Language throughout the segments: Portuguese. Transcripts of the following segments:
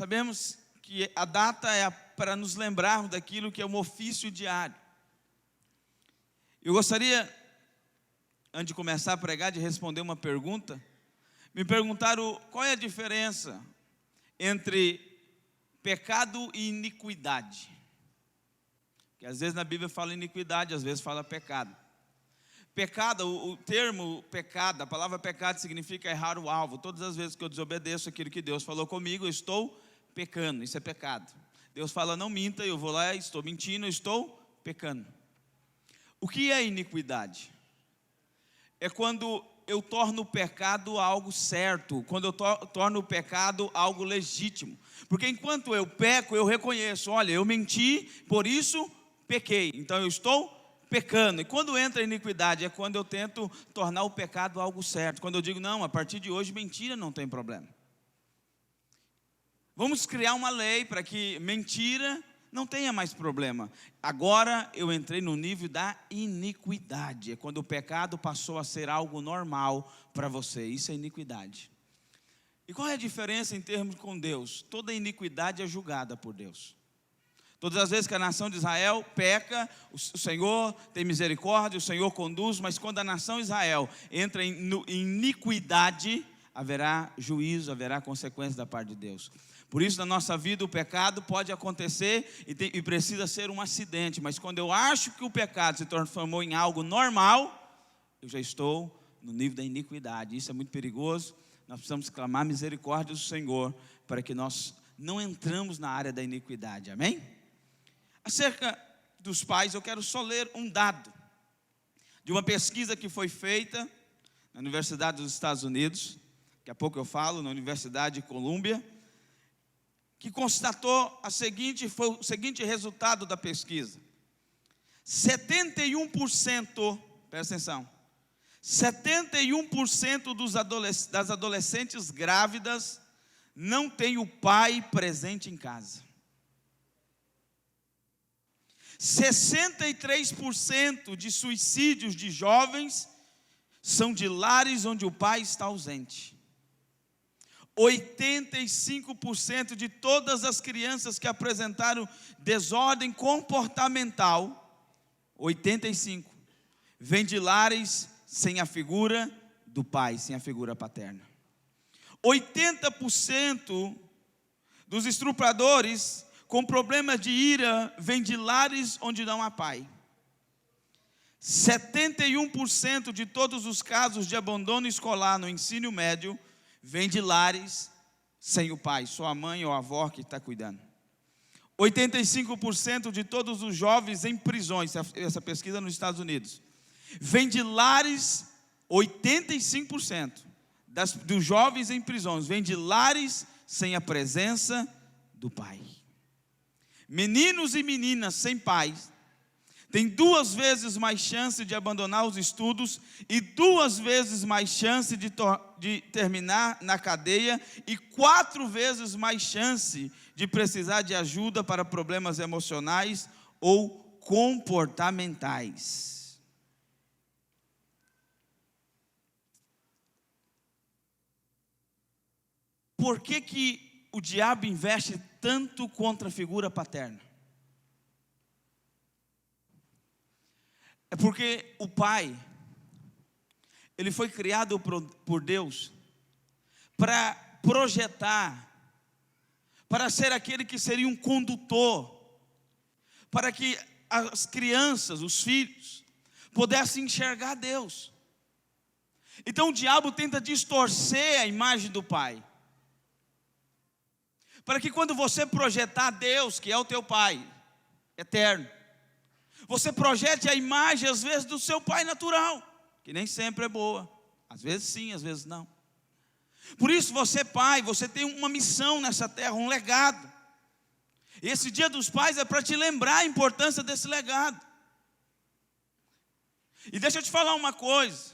Sabemos que a data é para nos lembrarmos daquilo que é um ofício diário. Eu gostaria, antes de começar a pregar, de responder uma pergunta. Me perguntaram qual é a diferença entre pecado e iniquidade. Porque às vezes na Bíblia fala iniquidade, às vezes fala pecado. Pecado, o termo pecado, a palavra pecado significa errar o alvo. Todas as vezes que eu desobedeço aquilo que Deus falou comigo, eu estou pecando, isso é pecado. Deus fala não minta, eu vou lá, estou mentindo, eu estou pecando. O que é iniquidade? É quando eu torno o pecado algo certo, quando eu torno o pecado algo legítimo. Porque enquanto eu peco, eu reconheço, olha, eu menti, por isso pequei, então eu estou pecando. E quando entra a iniquidade, é quando eu tento tornar o pecado algo certo. Quando eu digo, não, a partir de hoje mentira não tem problema. Vamos criar uma lei para que mentira não tenha mais problema. Agora eu entrei no nível da iniquidade. É quando o pecado passou a ser algo normal para você. Isso é iniquidade. E qual é a diferença em termos com Deus? Toda iniquidade é julgada por Deus. Todas as vezes que a nação de Israel peca, o Senhor tem misericórdia, o Senhor conduz, mas quando a nação de Israel entra em iniquidade, haverá juízo, haverá consequência da parte de Deus. Por isso, na nossa vida, o pecado pode acontecer e precisa ser um acidente, mas quando eu acho que o pecado se transformou em algo normal, eu já estou no nível da iniquidade. Isso é muito perigoso. Nós precisamos clamar misericórdia do Senhor para que nós não entramos na área da iniquidade, amém? Acerca dos pais, eu quero só ler um dado de uma pesquisa que foi feita na Universidade dos Estados Unidos, daqui a pouco eu falo, na Universidade de Colômbia, que constatou foi o seguinte resultado da pesquisa: 71%, presta atenção, 71% das adolescentes grávidas não tem o pai presente em casa. 63% de suicídios de jovens são de lares onde o pai está ausente. 85% de todas as crianças que apresentaram desordem comportamental, 85%, vêm de lares sem a figura do pai, sem a figura paterna. 80% dos estupradores com problemas de ira vêm de lares onde não há pai. 71% de todos os casos de abandono escolar no ensino médio vêm de lares sem o pai, só a mãe ou a avó que está cuidando. 85% de todos os jovens em prisões, essa pesquisa nos Estados Unidos, vem de lares, 85% dos jovens em prisões vêm de lares sem a presença do pai. Meninos e meninas sem pais têm 2 vezes mais chance de abandonar os estudos e 2 vezes mais chance de terminar na cadeia e 4 vezes mais chance de precisar de ajuda para problemas emocionais ou comportamentais. Por que o diabo investe tanto contra a figura paterna? É porque o pai, ele foi criado por Deus para projetar, para ser aquele que seria um condutor, para que as crianças, os filhos, pudessem enxergar Deus. Então o diabo tenta distorcer a imagem do pai, para que quando você projetar Deus, que é o teu pai eterno, você projete a imagem às vezes do seu pai natural, que nem sempre é boa, às vezes sim, às vezes não. Por isso você pai, você tem uma missão nessa terra, um legado. E esse dia dos pais é para te lembrar a importância desse legado. E deixa eu te falar uma coisa: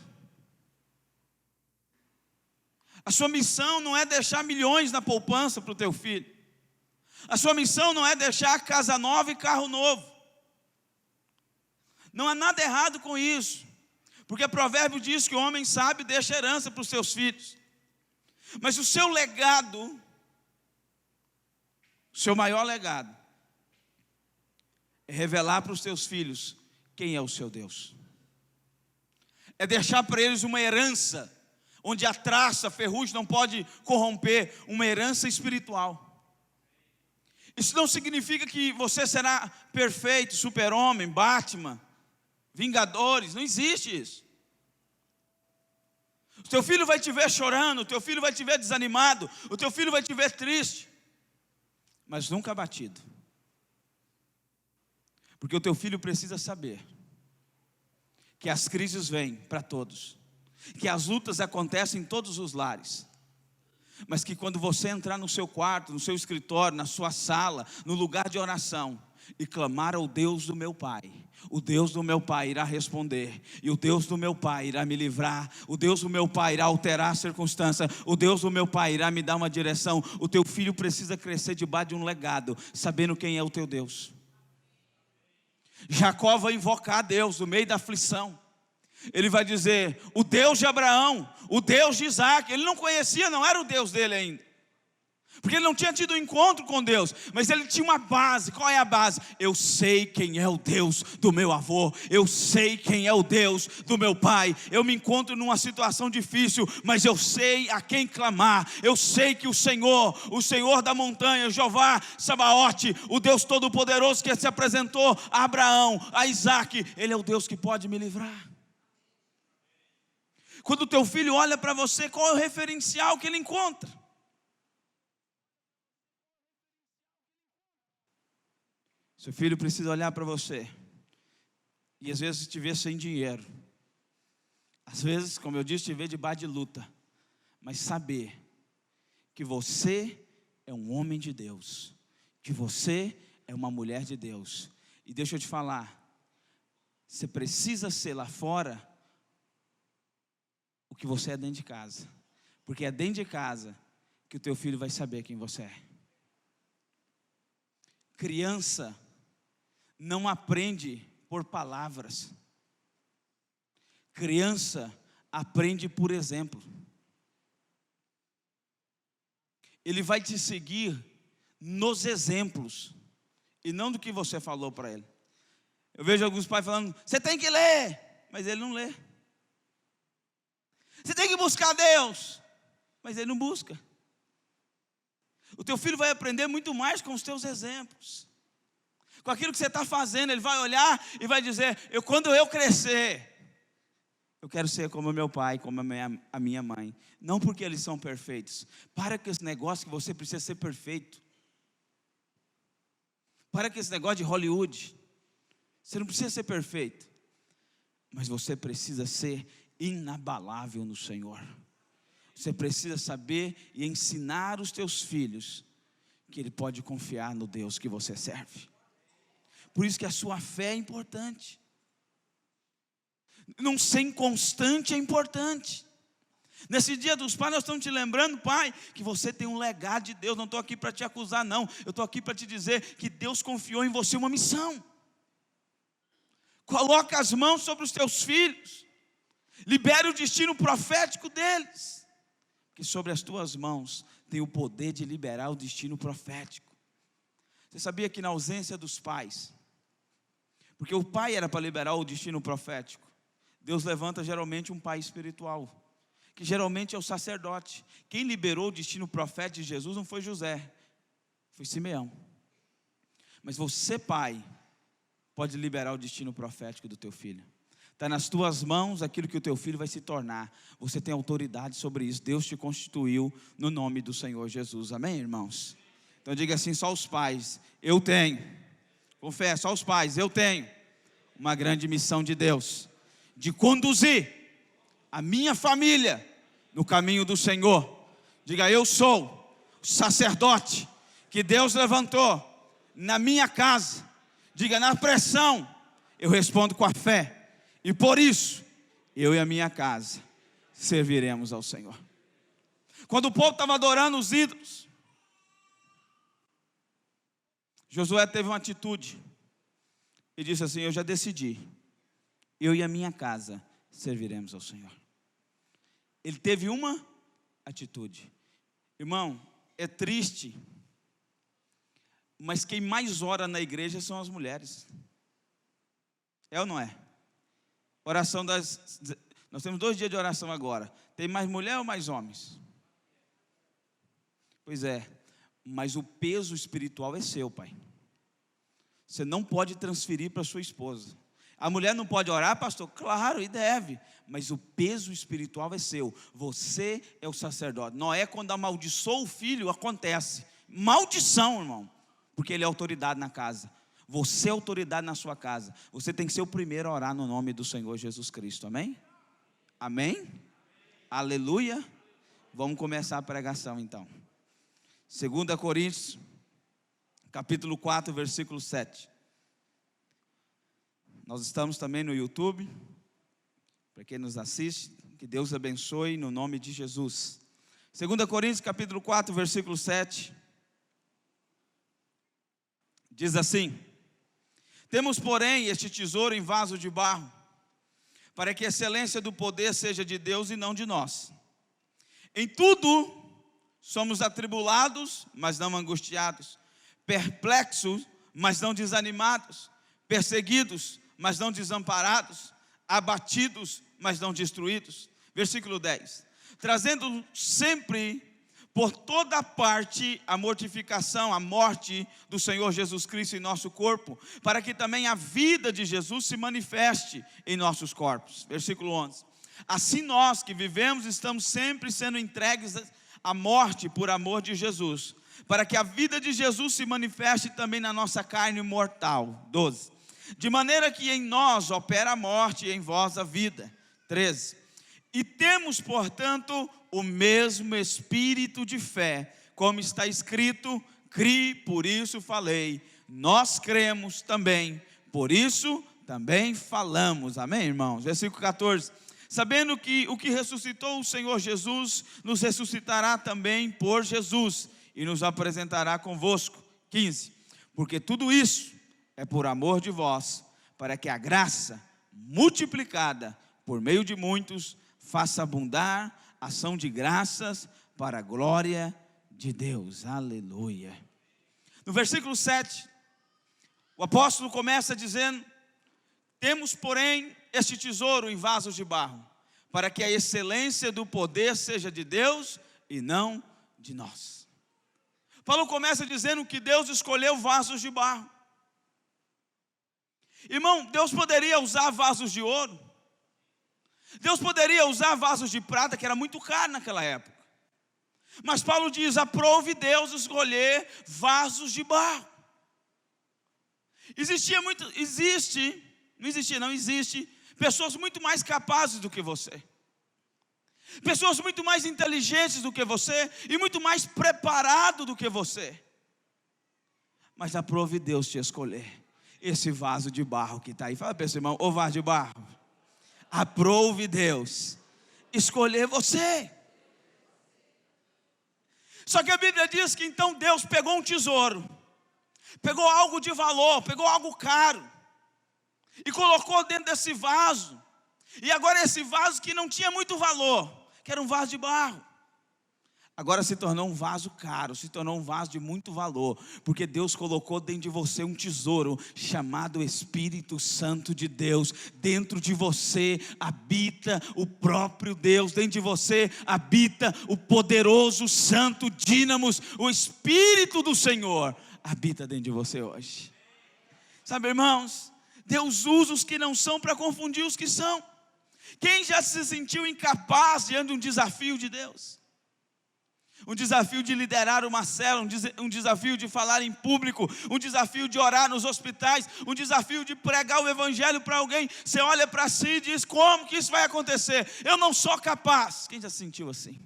a sua missão não é deixar milhões na poupança para o teu filho. A sua missão não é deixar casa nova e carro novo. Não há nada errado com isso, porque o provérbio diz que o homem sábio deixa herança para os seus filhos. Mas o seu legado seu maior legado é revelar para os teus filhos quem é o seu Deus. É deixar para eles uma herança, onde a traça, a ferrugem não pode corromper, uma herança espiritual. Isso não significa que você será perfeito, super-homem, Batman, Vingadores, não existe isso. O teu filho vai te ver chorando, o teu filho vai te ver desanimado, o teu filho vai te ver triste, mas nunca abatido. Porque o teu filho precisa saber que as crises vêm para todos, que as lutas acontecem em todos os lares, mas que quando você entrar no seu quarto, no seu escritório, na sua sala, no lugar de oração, e clamar ao Deus do meu Pai, o Deus do meu Pai irá responder, e o Deus do meu Pai irá me livrar, o Deus do meu Pai irá alterar a circunstância, o Deus do meu Pai irá me dar uma direção. O teu filho precisa crescer debaixo de um legado, sabendo quem é o teu Deus. Jacó vai invocar a Deus no meio da aflição. Ele vai dizer, o Deus de Abraão, o Deus de Isaac. Ele não conhecia, não era o Deus dele ainda, porque ele não tinha tido um encontro com Deus, mas ele tinha uma base. Qual é a base? Eu sei quem é o Deus do meu avô, eu sei quem é o Deus do meu pai. Eu me encontro numa situação difícil, mas eu sei a quem clamar. Eu sei que o Senhor da montanha, Jeová Sabaote, o Deus Todo-Poderoso que se apresentou a Abraão, a Isaac, Ele é o Deus que pode me livrar. Quando o teu filho olha para você, qual é o referencial que ele encontra? Seu filho precisa olhar para você e às vezes te ver sem dinheiro, às vezes, como eu disse, te ver debaixo de luta, mas saber que você é um homem de Deus, que você é uma mulher de Deus. E deixa eu te falar, você precisa ser lá fora o que você é dentro de casa, porque é dentro de casa que o teu filho vai saber quem você é. Criança não aprende por palavras, criança aprende por exemplo. Ele vai te seguir nos exemplos e não do que você falou para ele. Eu vejo alguns pais falando, você tem que ler, mas ele não lê. Você tem que buscar Deus, mas ele não busca. O teu filho vai aprender muito mais com os teus exemplos, com aquilo que você está fazendo. Ele vai olhar e vai dizer, quando eu crescer, eu quero ser como meu pai, como a minha mãe. Não porque eles são perfeitos. Para com esse negócio que você precisa ser perfeito. Para com esse negócio de Hollywood. Você não precisa ser perfeito, mas você precisa ser inabalável no Senhor. Você precisa saber e ensinar os teus filhos que ele pode confiar no Deus que você serve. Por isso que a sua fé é importante. Não ser inconstante é importante. Nesse dia dos pais nós estamos te lembrando, pai, que você tem um legado de Deus. Não estou aqui para te acusar não, eu estou aqui para te dizer que Deus confiou em você uma missão. Coloca as mãos sobre os teus filhos, libere o destino profético deles, porque sobre as tuas mãos tem o poder de liberar o destino profético. Você sabia que na ausência dos pais, porque o pai era para liberar o destino profético, Deus levanta geralmente um pai espiritual, que geralmente é o sacerdote. Quem liberou o destino profético de Jesus não foi José, foi Simeão. Mas você, pai, pode liberar o destino profético do teu filho. Está nas tuas mãos aquilo que o teu filho vai se tornar. Você tem autoridade sobre isso. Deus te constituiu no nome do Senhor Jesus. Amém, irmãos? Então diga assim, só os pais, eu tenho. Confessa, só os pais, eu tenho uma grande missão de Deus, de conduzir a minha família no caminho do Senhor. Diga, eu sou o sacerdote que Deus levantou na minha casa. Diga, na pressão, eu respondo com a fé. E por isso, eu e a minha casa serviremos ao Senhor. Quando o povo estava adorando os ídolos, Josué teve uma atitude e disse assim, eu já decidi, eu e a minha casa serviremos ao Senhor. Ele teve uma atitude. Irmão, é triste mas quem mais ora na igreja são as mulheres. É ou não é? Oração nós temos 2 dias de oração agora. Tem mais mulher ou mais homens? Pois é, mas o peso espiritual é seu, pai. Você não pode transferir para sua esposa. A mulher não pode orar, pastor? Claro, e deve. Mas o peso espiritual é seu. Você é o sacerdote. Noé, quando amaldiçoou o filho, acontece. Maldição, irmão. Porque ele é autoridade na casa. Você é autoridade na sua casa. Você tem que ser o primeiro a orar no nome do Senhor Jesus Cristo. Amém? Amém? Aleluia. Vamos começar a pregação então. 2 Coríntios, capítulo 4, versículo 7. Nós estamos também no YouTube. Para quem nos assiste, que Deus abençoe no nome de Jesus. 2 Coríntios, capítulo 4, versículo 7. Diz assim: temos, porém, este tesouro em vaso de barro, para que a excelência do poder seja de Deus e não de nós. Em tudo somos atribulados, mas não angustiados, perplexos, mas não desanimados, perseguidos, mas não desamparados, abatidos, mas não destruídos. Versículo 10. Trazendo sempre por toda parte a mortificação, a morte do Senhor Jesus Cristo em nosso corpo, para que também a vida de Jesus se manifeste em nossos corpos. Versículo 11. Assim nós que vivemos estamos sempre sendo entregues à morte por amor de Jesus, para que a vida de Jesus se manifeste também na nossa carne mortal. 12. De maneira que em nós opera a morte e em vós a vida. 13. E temos, portanto, o mesmo espírito de fé, como está escrito: criei, por isso falei. Nós cremos também, por isso também falamos. Amém, irmãos? Versículo 14. Sabendo que o que ressuscitou o Senhor Jesus, nos ressuscitará também por Jesus, e nos apresentará convosco. 15. Porque tudo isso é por amor de vós, para que a graça multiplicada por meio de muitos faça abundar ação de graças para a glória de Deus. Aleluia. No versículo 7, o apóstolo começa dizendo: temos, porém, este tesouro em vasos de barro, para que a excelência do poder seja de Deus e não de nós. Paulo começa dizendo que Deus escolheu vasos de barro. Irmão, Deus poderia usar vasos de ouro. Deus poderia usar vasos de prata, que era muito caro naquela época. Mas Paulo diz: aprove Deus escolher vasos de barro. Existe pessoas muito mais capazes do que você. Pessoas muito mais inteligentes do que você e muito mais preparadas do que você. Mas aprove Deus te escolher esse vaso de barro que está aí. Fala para esse irmão: ô vaso de barro, aprove Deus escolher você. Só que a Bíblia diz que então Deus pegou um tesouro, pegou algo de valor, pegou algo caro e colocou dentro desse vaso. E agora esse vaso que não tinha muito valor, que era um vaso de barro, agora se tornou um vaso caro, se tornou um vaso de muito valor, porque Deus colocou dentro de você um tesouro chamado Espírito Santo de Deus. Dentro de você habita o próprio Deus, dentro de você habita o poderoso Santo Dínamos, o Espírito do Senhor habita dentro de você hoje. Sabe, irmãos, Deus usa os que não são para confundir os que são. Quem já se sentiu incapaz diante de um desafio de Deus? Um desafio de liderar uma célula, um desafio de falar em público, um desafio de orar nos hospitais, um desafio de pregar o evangelho para alguém. Você olha para si e diz: como que isso vai acontecer? Eu não sou capaz. Quem já se sentiu assim?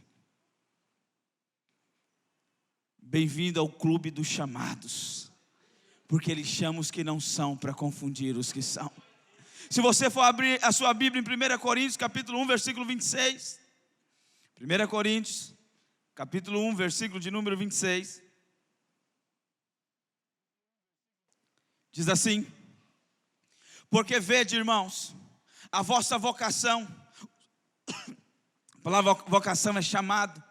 Bem-vindo ao clube dos chamados, porque Ele chama os que não são para confundir os que são. Se você for abrir a sua Bíblia em 1 Coríntios, capítulo 1, versículo 26. 1 Coríntios, capítulo 1, versículo de número 26. Diz assim: porque vede, irmãos, a vossa vocação, a palavra vocação é chamado,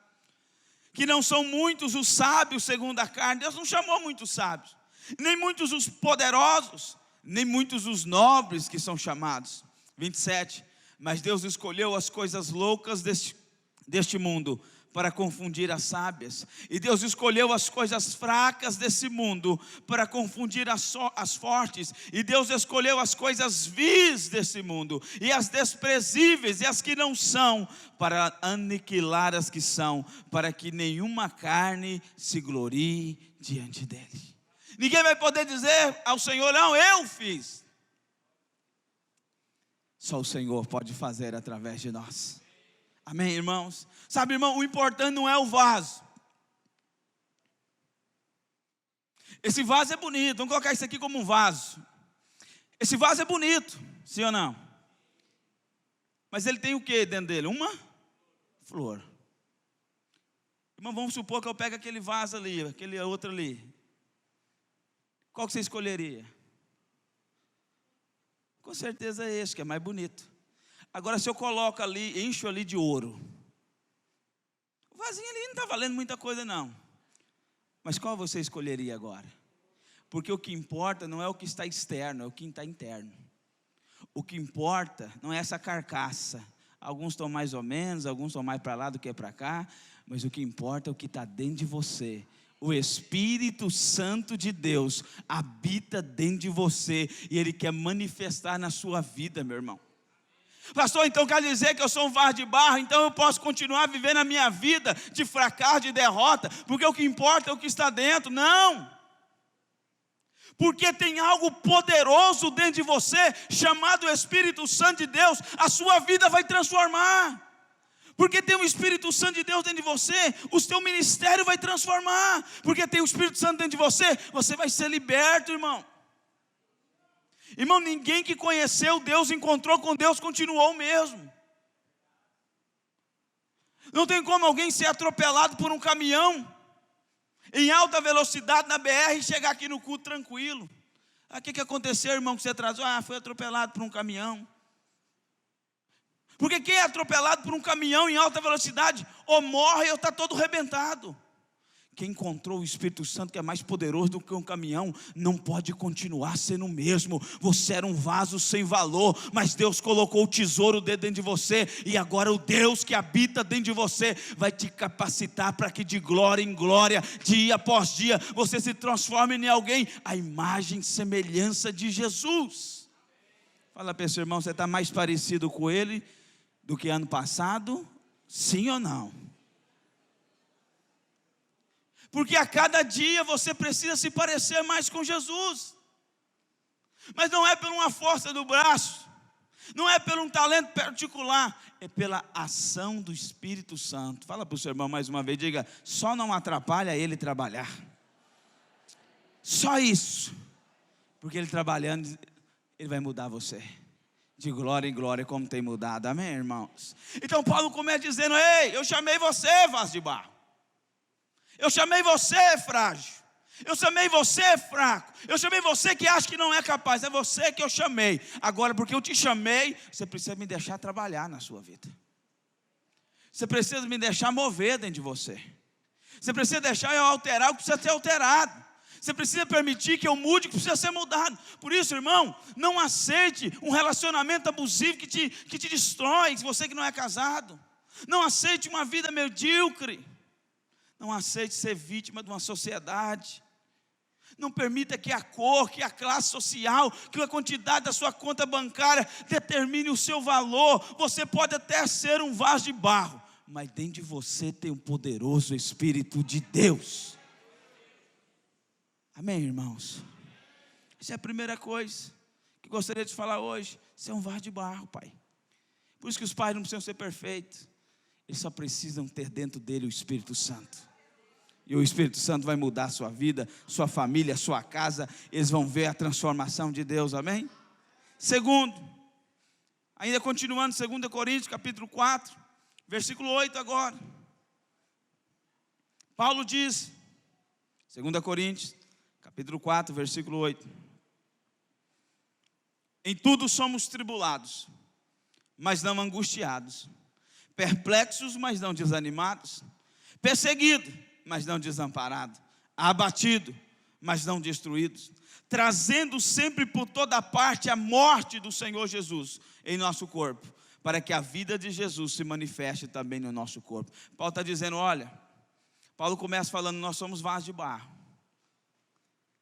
que não são muitos os sábios segundo a carne. Deus não chamou muitos sábios, nem muitos os poderosos, nem muitos os nobres que são chamados. 27, mas Deus escolheu as coisas loucas deste mundo para confundir as sábias, e Deus escolheu as coisas fracas desse mundo para confundir as fortes, e Deus escolheu as coisas vis desse mundo, e as desprezíveis, e as que não são, para aniquilar as que são, para que nenhuma carne se glorie diante dele. Ninguém vai poder dizer ao Senhor, não, eu fiz. Só o Senhor pode fazer através de nós. Amém, irmãos? Sabe, irmão, o importante não é o vaso. Esse vaso é bonito, vamos colocar isso aqui como um vaso. Esse vaso é bonito, sim ou não? Mas ele tem o que dentro dele? Uma flor. Irmão, vamos supor que eu pego aquele vaso ali, aquele outro ali. Qual que você escolheria? Com certeza é esse, que é mais bonito. Agora, se eu coloco ali, encho ali de ouro, o vasinho ali não está valendo muita coisa não. Mas qual você escolheria agora? Porque o que importa não é o que está externo, é o que está interno. O que importa não é essa carcaça. Alguns estão mais ou menos, alguns estão mais para lá do que para cá. Mas o que importa é o que está dentro de você. O Espírito Santo de Deus habita dentro de você e Ele quer manifestar na sua vida, meu irmão. Pastor, então quer dizer que eu sou um vaso de barro, então eu posso continuar vivendo a minha vida de fracasso, de derrota, porque o que importa é o que está dentro? Não, porque tem algo poderoso dentro de você, chamado Espírito Santo de Deus. A sua vida vai transformar, porque tem o Espírito Santo de Deus dentro de você. O seu ministério vai transformar, porque tem o Espírito Santo dentro de você. Você vai ser liberto, irmão. Irmão, ninguém que conheceu Deus, encontrou com Deus, continuou o mesmo. Não tem como alguém ser atropelado por um caminhão em alta velocidade na BR e chegar aqui no culto tranquilo. O que aconteceu, irmão, que você atrasou? Foi atropelado por um caminhão. Porque quem é atropelado por um caminhão em alta velocidade, ou morre ou está todo arrebentado. Quem encontrou o Espírito Santo, que é mais poderoso do que um caminhão, não pode continuar sendo o mesmo. Você era um vaso sem valor, mas Deus colocou o tesouro dentro de você, e agora o Deus que habita dentro de você vai te capacitar para que de glória em glória, dia após dia, você se transforme em alguém, a imagem e semelhança de Jesus. Fala para esse irmão, você está mais parecido com ele do que ano passado? Sim ou não? Porque a cada dia você precisa se parecer mais com Jesus. Mas não é por uma força do braço, não é por um talento particular, é pela ação do Espírito Santo. Fala para o seu irmão mais uma vez, diga, só não atrapalha ele trabalhar. Só isso. Porque ele trabalhando, ele vai mudar você. De glória em glória, como tem mudado, amém, irmãos? Então Paulo começa dizendo, ei, eu chamei você, vaso de barro. Eu chamei você frágil, eu chamei você fraco, eu chamei você que acha que não é capaz, é você que eu chamei. Agora, porque eu te chamei, você precisa me deixar trabalhar na sua vida. Você precisa me deixar mover dentro de você. Você precisa deixar eu alterar o que precisa ser alterado. Você precisa permitir que eu mude o que precisa ser mudado. Por isso, irmão, não aceite um relacionamento abusivo que te destrói, você que não é casado. Não aceite uma vida medíocre. Não aceite ser vítima de uma sociedade. Não permita que a cor, que a classe social, que a quantidade da sua conta bancária determine o seu valor. Você pode até ser um vaso de barro, mas dentro de você tem um poderoso Espírito de Deus. Amém, irmãos? Essa é a primeira coisa que gostaria de falar hoje. Você é um vaso de barro, pai. Por isso que os pais não precisam ser perfeitos. Eles só precisam ter dentro dele o Espírito Santo. E o Espírito Santo vai mudar a sua vida, sua família, a sua casa. Eles vão ver a transformação de Deus, amém? Segundo, ainda continuando, 2 Coríntios, capítulo 4, versículo 8 agora. Paulo diz, 2 Coríntios, capítulo 4, versículo 8. Em tudo somos tribulados, mas não angustiados. Perplexos, mas não desanimados. Perseguidos, mas não desamparado, abatido, mas não destruídos, trazendo sempre por toda parte a morte do Senhor Jesus em nosso corpo, para que a vida de Jesus se manifeste também no nosso corpo. Paulo está dizendo, olha, Paulo começa falando, nós somos vasos de barro.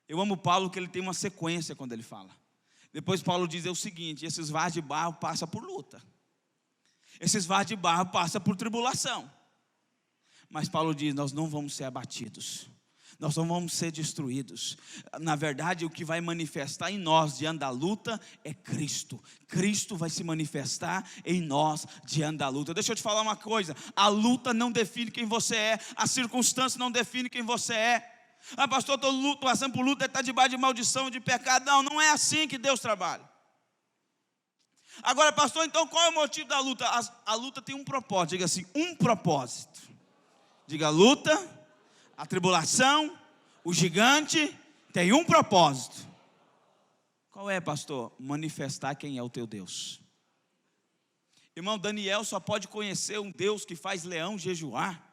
Eu amo Paulo que ele tem uma sequência quando ele fala. Depois Paulo diz o seguinte, esses vasos de barro passam por luta. Esses vasos de barro passam por tribulação. Mas Paulo diz, nós não vamos ser abatidos. Nós não vamos ser destruídos. Na verdade, o que vai manifestar em nós diante da luta é Cristo. Cristo vai se manifestar em nós diante da luta. Deixa eu te falar uma coisa, a luta não define quem você é, a circunstância não define quem você é. Ah, pastor, estou passando por luta, está debaixo de maldição, de pecado. Não, não é assim que Deus trabalha. Agora, pastor, então qual é o motivo da luta? A luta tem um propósito, diga assim, um propósito. Diga, a luta, a tribulação, o gigante tem um propósito. Qual é, pastor? Manifestar quem é o teu Deus. Irmão, Daniel só pode conhecer um Deus que faz leão jejuar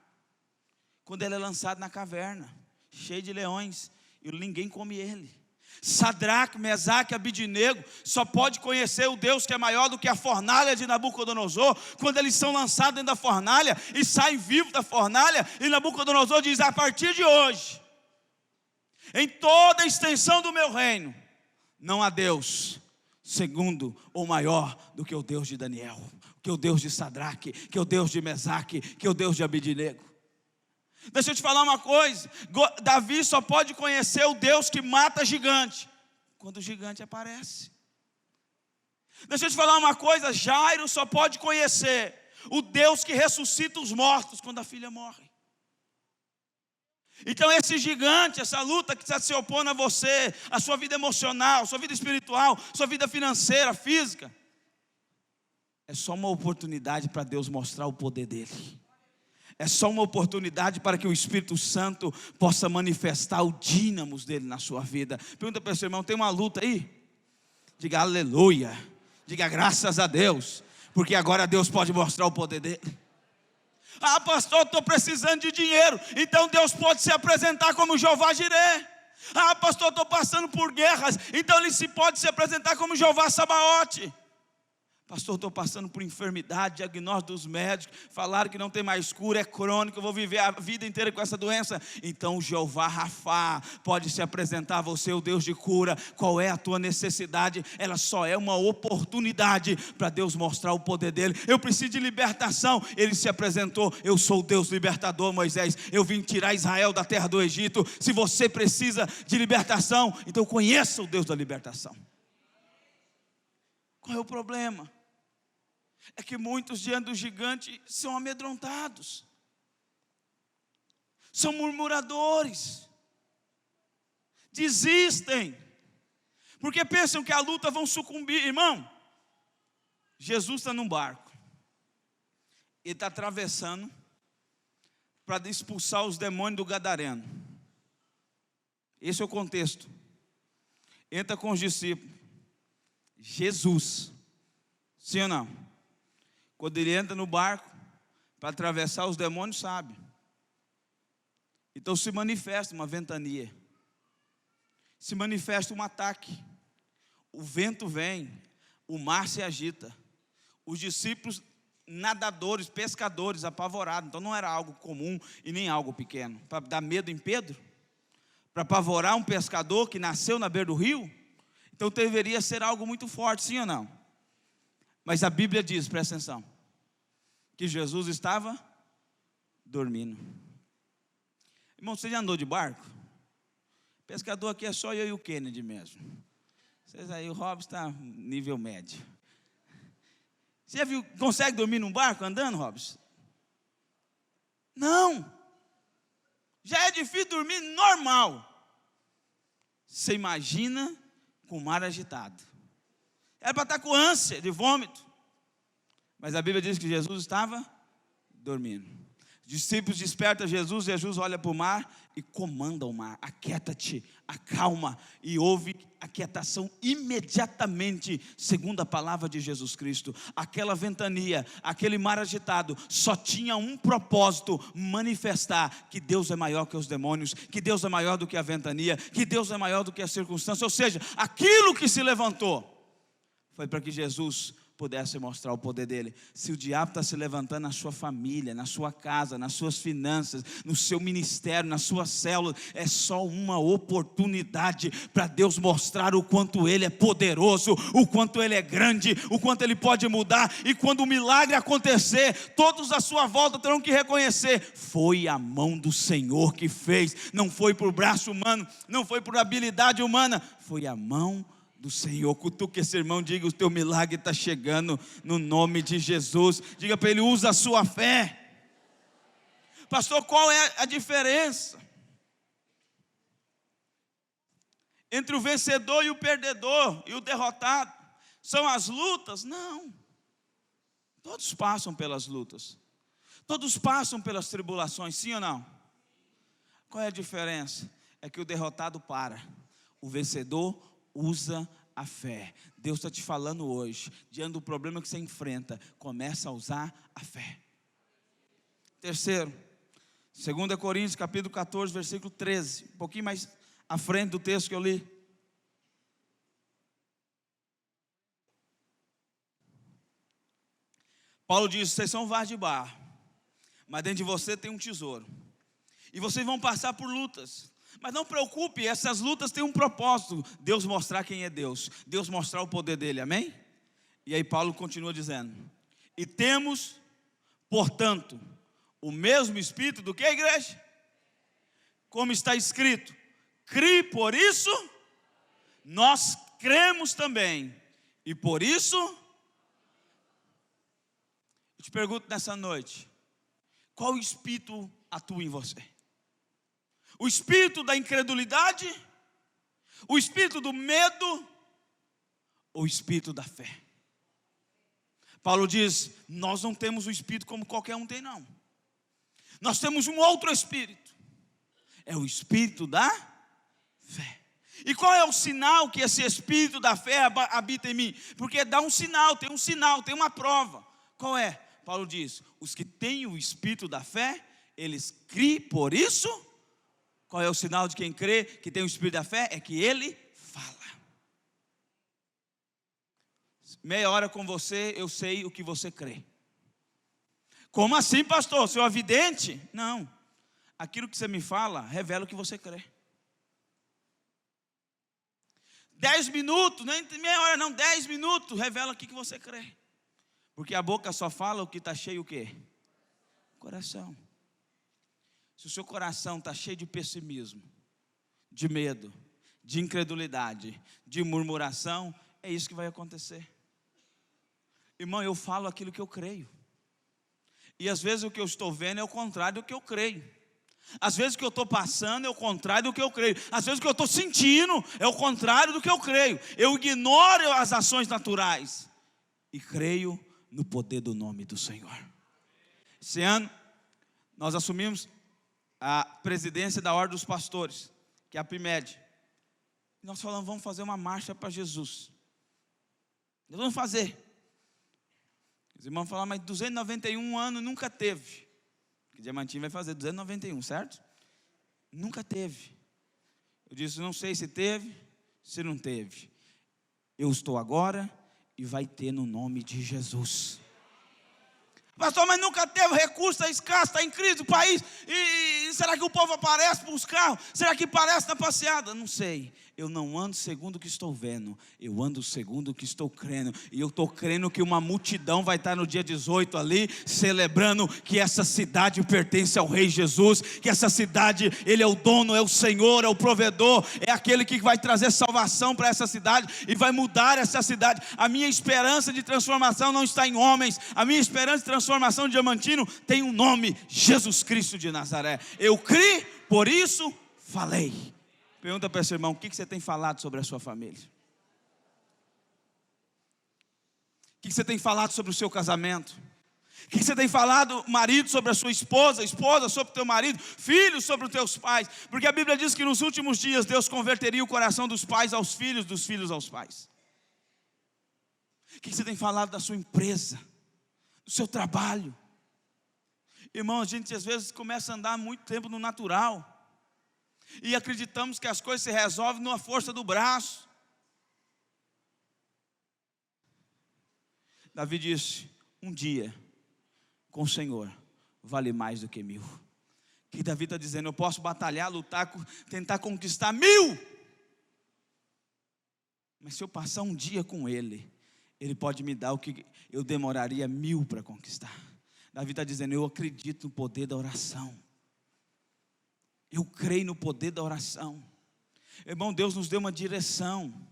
quando ele é lançado na caverna, cheio de leões, e ninguém come ele. Sadraque, Mesaque e Abidinego só pode conhecer o Deus que é maior do que a fornalha de Nabucodonosor, quando eles são lançados dentro da fornalha e saem vivos da fornalha, e Nabucodonosor diz, a partir de hoje, em toda a extensão do meu reino, não há Deus segundo ou maior do que o Deus de Daniel, que o Deus de Sadraque, que o Deus de Mesaque, que o Deus de Abidinego. Deixa eu te falar uma coisa, Davi só pode conhecer o Deus que mata gigante quando o gigante aparece. Deixa eu te falar uma coisa, Jairo só pode conhecer o Deus que ressuscita os mortos quando a filha morre. Então esse gigante, essa luta que está se opondo a você, a sua vida emocional, a sua vida espiritual, a sua vida financeira, física, é só uma oportunidade para Deus mostrar o poder dele. É só uma oportunidade para que o Espírito Santo possa manifestar o dínamos dele na sua vida. Pergunta para o seu irmão, tem uma luta aí? Diga aleluia, diga graças a Deus, porque agora Deus pode mostrar o poder dele. Ah, pastor, estou precisando de dinheiro, então Deus pode se apresentar como Jeová Jireh. Ah, pastor, estou passando por guerras, então Ele pode se apresentar como Jeová Sabaote. Pastor, estou passando por enfermidade, diagnóstico dos médicos, falaram que não tem mais cura, é crônico, eu vou viver a vida inteira com essa doença. Então o Jeová Rafá pode se apresentar a você, o Deus de cura. Qual é a tua necessidade? Ela só é uma oportunidade para Deus mostrar o poder dele. Eu preciso de libertação. Ele se apresentou, eu sou o Deus libertador, Moisés, eu vim tirar Israel da terra do Egito. Se você precisa de libertação, então conheça o Deus da libertação. Qual é o problema? É que muitos diante do gigante são amedrontados, são murmuradores, desistem, porque pensam que a luta vão sucumbir. Irmão, Jesus está num barco, ele está atravessando para expulsar os demônios do Gadareno. Esse é o contexto. Entra com os discípulos, Jesus, sim ou não? Quando ele entra no barco para atravessar, os demônios sabem. Então se manifesta uma ventania, se manifesta um ataque, o vento vem, o mar se agita, os discípulos nadadores, pescadores apavorados. Então não era algo comum e nem algo pequeno, para dar medo em Pedro, para apavorar um pescador que nasceu na beira do rio. Então deveria ser algo muito forte, sim ou não? Mas a Bíblia diz, presta atenção, que Jesus estava dormindo. Irmão, você já andou de barco? Pescador aqui é só eu e o Kennedy mesmo. Vocês aí, o Robson está nível médio. Você já viu, consegue dormir num barco andando, Robson? Não. Já é difícil dormir normal. Você imagina com o mar agitado. Era para estar com ânsia de vômito. Mas a Bíblia diz que Jesus estava dormindo. discípulos despertam Jesus, Jesus olha para o mar e comanda o mar: aquieta-te, acalma, e houve aquietação imediatamente, segundo a palavra de Jesus Cristo. Aquela ventania, aquele mar agitado, só tinha um propósito: manifestar que Deus é maior que os demônios, que Deus é maior do que a ventania, que Deus é maior do que a circunstância. Ou seja, aquilo que se levantou foi para que Jesus pudesse mostrar o poder dele. Se o diabo está se levantando na sua família, na sua casa, nas suas finanças, no seu ministério, na sua célula, é só uma oportunidade para Deus mostrar o quanto ele é poderoso, o quanto ele é grande, o quanto ele pode mudar. E quando o milagre acontecer, todos à sua volta terão que reconhecer: foi a mão do Senhor que fez, não foi por braço humano, não foi por habilidade humana, foi a mão do Senhor. Cutuque esse irmão, diga: o teu milagre está chegando no nome de Jesus. Diga para ele: usa a sua fé. Pastor, qual é a diferença entre o vencedor e o perdedor e o derrotado? São as lutas? Não. Todos passam pelas lutas, todos passam pelas tribulações, sim ou não? Qual é a diferença? É que o derrotado para, o vencedor usa a fé. Deus está te falando hoje, diante do problema que você enfrenta, começa a usar a fé. Terceiro, 2 Coríntios capítulo 14, versículo 13, um pouquinho mais à frente do texto que eu li. Paulo diz: vocês são vasos de barro, mas dentro de você tem um tesouro, e vocês vão passar por lutas. Mas não preocupe, essas lutas têm um propósito: Deus mostrar quem é Deus, Deus mostrar o poder dele, amém? E aí Paulo continua dizendo: e temos, portanto, o mesmo Espírito do que a igreja? Como está escrito: crie, por isso nós cremos também, e por isso. Eu te pergunto nessa noite: qual Espírito atua em você? O espírito da incredulidade, o espírito do medo, ou o espírito da fé? Paulo diz: nós não temos o espírito como qualquer um tem, não. Nós temos um outro espírito, é o espírito da fé. E qual é o sinal que esse espírito da fé habita em mim? Porque dá um sinal, tem uma prova. Qual é? Paulo diz: os que têm o espírito da fé, eles criem, por isso. Qual é o sinal de quem crê que tem o espírito da fé? É que ele fala. Meia hora com você, eu sei o que você crê. Como assim, pastor? Você é vidente? Não. Aquilo que você me fala, revela o que você crê. 10 minutos, nem meia hora não, 10 minutos, revela o que você crê. Porque a boca só fala o que está cheio o quê? Coração. Se o seu coração está cheio de pessimismo, de medo, de incredulidade, de murmuração, é isso que vai acontecer. Irmão, eu falo aquilo que eu creio. E às vezes o que eu estou vendo é o contrário do que eu creio. Às vezes o que eu estou passando é o contrário do que eu creio. Às vezes o que eu estou sentindo é o contrário do que eu creio. Eu ignoro as ações naturais e creio no poder do nome do Senhor. Esse ano nós assumimos a presidência da Ordem dos Pastores, que é a PIMED. E nós falamos: vamos fazer uma marcha para Jesus. Nós vamos fazer. Os irmãos falaram: mas 291 anos nunca teve. Que Diamantinho vai fazer 291, certo? Nunca teve. Eu disse: não sei se teve, se não teve. Eu estou agora e vai ter no nome de Jesus. Pastor, mas nunca teve, recurso, está escasso, está em crise o país, e será que o povo aparece para os carros? Será que aparece na passeada? Não sei. Eu não ando segundo o que estou vendo, eu ando segundo o que estou crendo. E eu estou crendo que uma multidão vai estar no dia 18 ali, celebrando que essa cidade pertence ao Rei Jesus, que essa cidade, Ele é o dono, é o Senhor, é o provedor, é aquele que vai trazer salvação para essa cidade e vai mudar essa cidade. A minha esperança de transformação não está em homens, a minha esperança de transformação de Diamantino tem um nome: Jesus Cristo de Nazaré. Eu criei, por isso falei. Pergunta para esse irmão: o que você tem falado sobre a sua família? O que você tem falado sobre o seu casamento? O que você tem falado, marido, sobre a sua esposa, esposa sobre o teu marido, filhos sobre os teus pais? Porque a Bíblia diz que nos últimos dias Deus converteria o coração dos pais aos filhos, dos filhos aos pais. O que você tem falado da sua empresa, do seu trabalho? Irmão, a gente às vezes começa a andar muito tempo no natural e acreditamos que as coisas se resolvem na força do braço. Davi disse: um dia com o Senhor vale mais do que 1000. Que Davi está dizendo: eu posso batalhar, lutar, tentar conquistar 1000, mas se eu passar um dia com Ele, Ele pode me dar o que eu demoraria 1000 para conquistar. Davi está dizendo: eu acredito no poder da oração, eu creio no poder da oração. Irmão, Deus nos deu uma direção.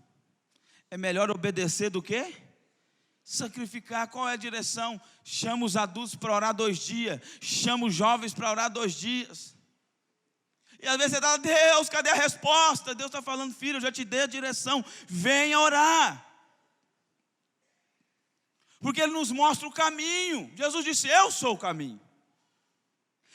É melhor obedecer do que sacrificar. Qual é a direção? Chama os adultos para orar 2 dias, chama os jovens para orar 2 dias. E às vezes você fala: Deus, cadê a resposta? Deus está falando: filho, eu já te dei a direção, venha orar. Porque Ele nos mostra o caminho. Jesus disse: eu sou o caminho.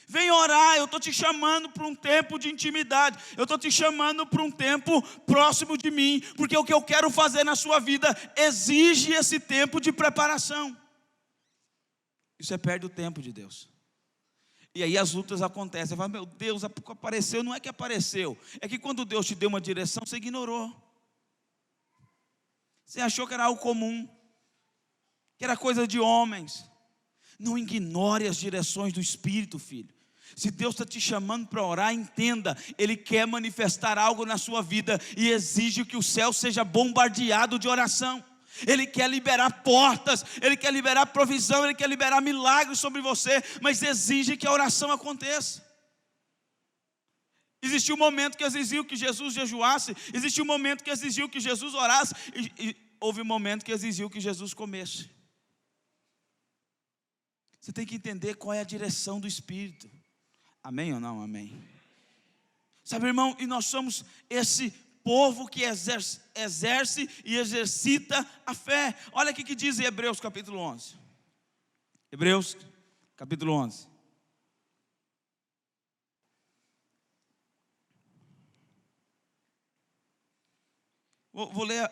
Vem orar, eu estou te chamando para um tempo de intimidade. Eu estou te chamando para um tempo próximo de mim. Porque o que eu quero fazer na sua vida exige esse tempo de preparação. Isso é perder o tempo de Deus. E aí as lutas acontecem. Você fala: meu Deus, apareceu. Não é que apareceu, é que quando Deus te deu uma direção, você ignorou. Você achou que era algo comum, que era coisa de homens. Não ignore as direções do Espírito, filho. Se Deus está te chamando para orar, entenda, Ele quer manifestar algo na sua vida e exige que o céu seja bombardeado de oração. Ele quer liberar portas, Ele quer liberar provisão, Ele quer liberar milagres sobre você, mas exige que a oração aconteça. Existiu um momento que exigiu que Jesus jejuasse, existiu um momento que exigiu que Jesus orasse, e houve um momento que exigiu que Jesus comesse. Você tem que entender qual é a direção do Espírito. Amém ou não? Amém. Sabe, irmão, e nós somos esse povo que exerce e exercita a fé. Olha aqui que diz em Hebreus capítulo 11. Hebreus capítulo 11. Vou ler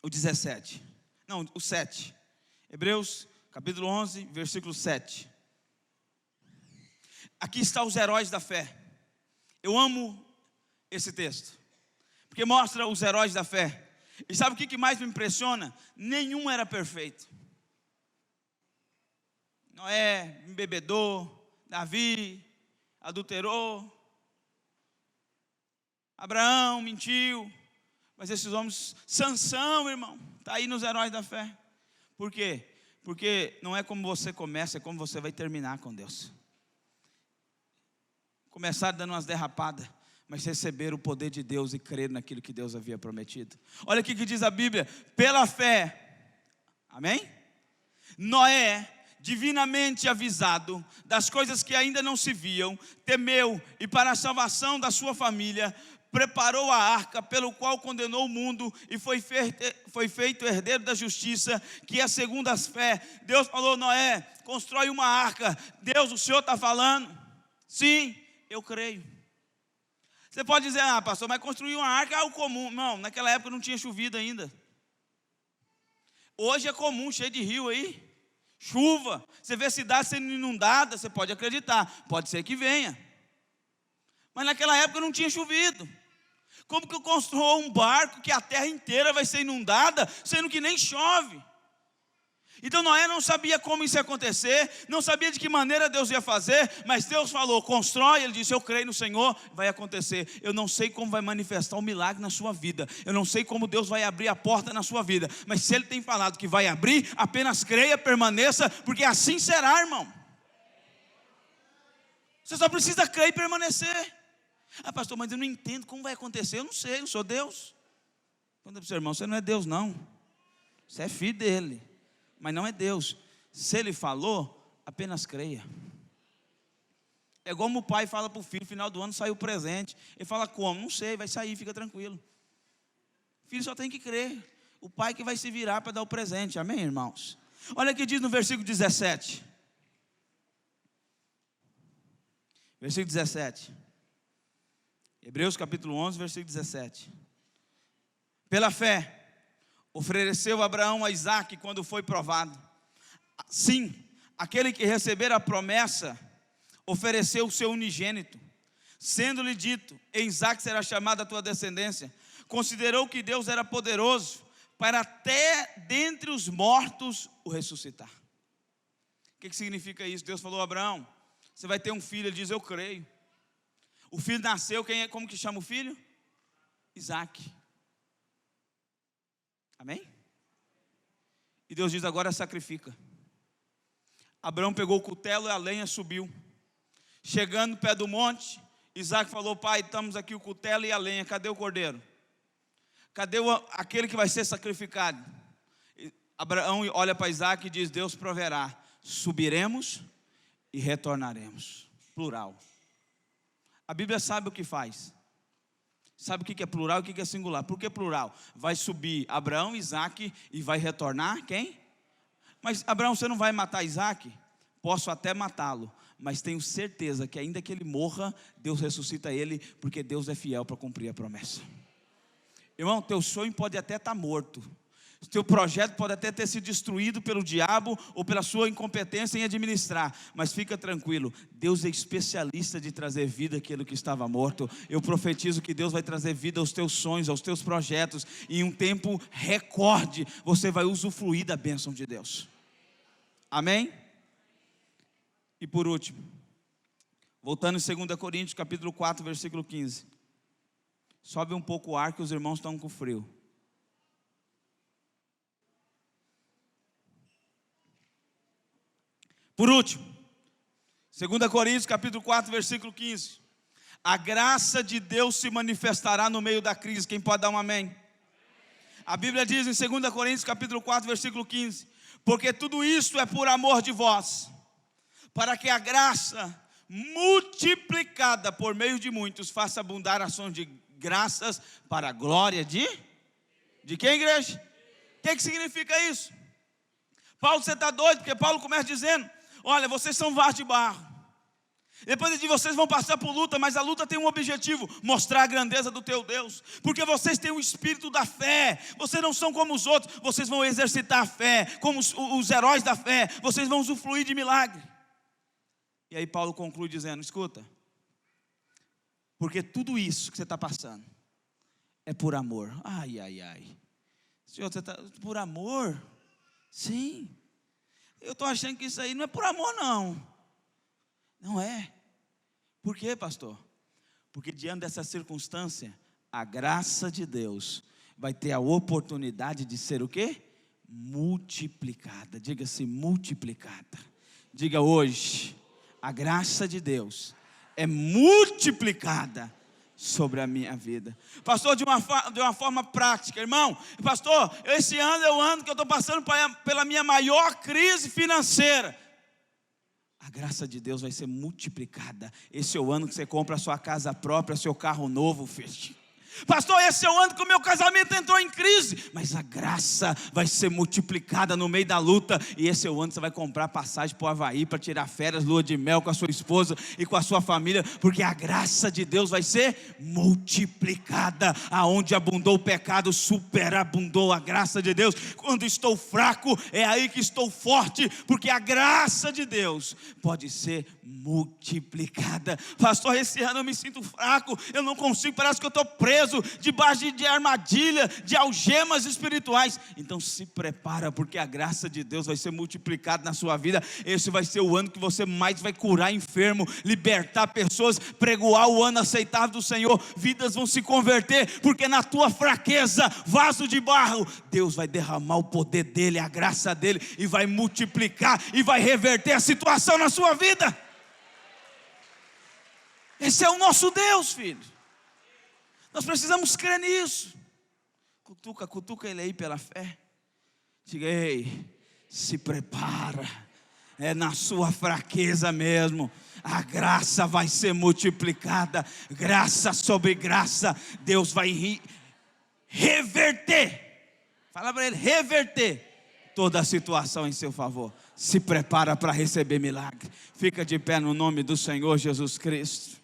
o 17. Não, o 7. Hebreus capítulo 11, versículo 7. Aqui estão os heróis da fé. Eu amo esse texto, porque mostra os heróis da fé. E sabe o que mais me impressiona? Nenhum era perfeito. Noé embebedou, Davi adulterou, Abraão mentiu. Mas esses homens, Sansão, irmão, está aí nos heróis da fé. Por quê? Porque não é como você começa, é como você vai terminar com Deus. Começar dando umas derrapadas, mas receber o poder de Deus e crer naquilo que Deus havia prometido. Olha o que diz a Bíblia: pela fé, amém? Noé, divinamente avisado das coisas que ainda não se viam, temeu e para a salvação da sua família, preparou a arca, pelo qual condenou o mundo e foi feito herdeiro da justiça, que é segundo as fé. Deus falou: Noé, constrói uma arca. Deus, o Senhor está falando? Sim, eu creio. Você pode dizer: ah, pastor, mas construir uma arca é algo comum. Não, naquela época não tinha chovido ainda. Hoje é comum, cheio de rio aí, chuva. Você vê cidade sendo inundada, você pode acreditar, pode ser que venha. Mas naquela época não tinha chovido. Como que eu construo um barco que a terra inteira vai ser inundada, sendo que nem chove? Então Noé não sabia como isso ia acontecer, não sabia de que maneira Deus ia fazer, mas Deus falou: constrói. Ele disse: eu creio no Senhor, vai acontecer. Eu não sei como vai manifestar um milagre na sua vida, eu não sei como Deus vai abrir a porta na sua vida, mas se Ele tem falado que vai abrir, apenas creia, permaneça, porque assim será, irmão. Você só precisa crer e permanecer. Ah, pastor, mas eu não entendo como vai acontecer. Eu não sei, eu não sou Deus. Quando para o seu irmão: você não é Deus não, você é filho dele, mas não é Deus. Se Ele falou, apenas creia. É como o pai fala para o filho: final do ano saiu o presente. Ele fala: como? Não sei, vai sair, fica tranquilo. O filho só tem que crer, o pai que vai se virar para dar o presente. Amém, irmãos? Olha o que diz no versículo 17. Versículo 17. Hebreus capítulo 11, versículo 17. Pela fé, ofereceu Abraão a Isaque quando foi provado. Sim, aquele que recebera a promessa, ofereceu o seu unigênito, sendo-lhe dito: em Isaque será chamada a tua descendência. Considerou que Deus era poderoso para até dentre os mortos o ressuscitar. O que significa isso? Deus falou: Abraão, você vai ter um filho. Ele diz: eu creio. O filho nasceu, como que chama o filho? Isaque. Amém? E Deus diz: agora sacrifica. Abraão pegou o cutelo e a lenha, subiu. Chegando no pé do monte, Isaque falou: pai, estamos aqui o cutelo e a lenha, cadê o cordeiro? Cadê aquele que vai ser sacrificado? Abraão olha para Isaque e diz: Deus proverá, subiremos e retornaremos. Plural. A Bíblia sabe o que faz. Sabe o que é plural e o que é singular. Por que plural? Vai subir Abraão, Isaque, e vai retornar quem? Mas Abraão, você não vai matar Isaque? Posso até matá-lo, mas tenho certeza que ainda que ele morra, Deus ressuscita ele, porque Deus é fiel para cumprir a promessa. Irmão, teu sonho pode até estar morto, teu projeto pode até ter sido destruído pelo diabo ou pela sua incompetência em administrar, mas fica tranquilo, Deus é especialista de trazer vida àquilo que estava morto. Eu profetizo que Deus vai trazer vida aos teus sonhos, aos teus projetos, e em um tempo recorde você vai usufruir da bênção de Deus. Amém? E por último, voltando em 2 Coríntios capítulo 4, versículo 15. Sobe um pouco o ar que os irmãos estão com frio. Por último, 2 Coríntios capítulo 4, versículo 15. A graça de Deus se manifestará no meio da crise. Quem pode dar um amém? A Bíblia diz em 2 Coríntios capítulo 4, versículo 15. Porque tudo isso é por amor de vós, para que a graça multiplicada por meio de muitos faça abundar ações de graças para a glória de quem, igreja? O que significa isso? Paulo, você está doido? Porque Paulo começa dizendo: olha, vocês são vasos de barro. Depois de vocês vão passar por luta, mas a luta tem um objetivo: mostrar a grandeza do teu Deus. Porque vocês têm o espírito da fé. Vocês não são como os outros. Vocês vão exercitar a fé, como os heróis da fé. Vocês vão usufruir de milagre. E aí Paulo conclui dizendo: escuta, porque tudo isso que você está passando é por amor. Ai, ai, ai. Senhor, você está por amor? Sim. Eu estou achando que isso aí não é por amor, não. Não é. Por quê, pastor? Porque diante dessa circunstância, a graça de Deus vai ter a oportunidade de ser o quê? Multiplicada. Diga-se multiplicada. Diga hoje: a graça de Deus é multiplicada sobre a minha vida. Pastor, de uma forma prática, irmão, pastor, esse ano é o ano que eu estou passando pela minha maior crise financeira. A graça de Deus vai ser multiplicada. Esse é o ano que você compra a sua casa própria, seu carro novo, filho. Pastor, esse é o ano que o meu casamento entrou em crise, mas a graça vai ser multiplicada no meio da luta. E esse é o ano que você vai comprar passagem para o Havaí, para tirar férias, lua de mel com a sua esposa e com a sua família, porque a graça de Deus vai ser multiplicada. Aonde abundou o pecado, superabundou a graça de Deus. Quando estou fraco, é aí que estou forte, porque a graça de Deus pode ser multiplicada. Pastor, esse ano eu me sinto fraco, eu não consigo, parece que eu estou preso debaixo de armadilha, de algemas espirituais. Então se prepara, porque a graça de Deus vai ser multiplicada na sua vida. Esse vai ser o ano que você mais vai curar enfermo, libertar pessoas, pregoar o ano aceitável do Senhor. Vidas vão se converter, porque na tua fraqueza, vaso de barro, Deus vai derramar o poder dele, a graça dele, e vai multiplicar e vai reverter a situação na sua vida. Esse é o nosso Deus, filho. Nós precisamos crer nisso. Cutuca ele aí pela fé. Diga: ei, se prepara. É na sua fraqueza mesmo. A graça vai ser multiplicada. Graça sobre graça. Deus vai reverter. Fala para ele: reverter toda a situação em seu favor. Se prepara para receber milagre. Fica de pé no nome do Senhor Jesus Cristo.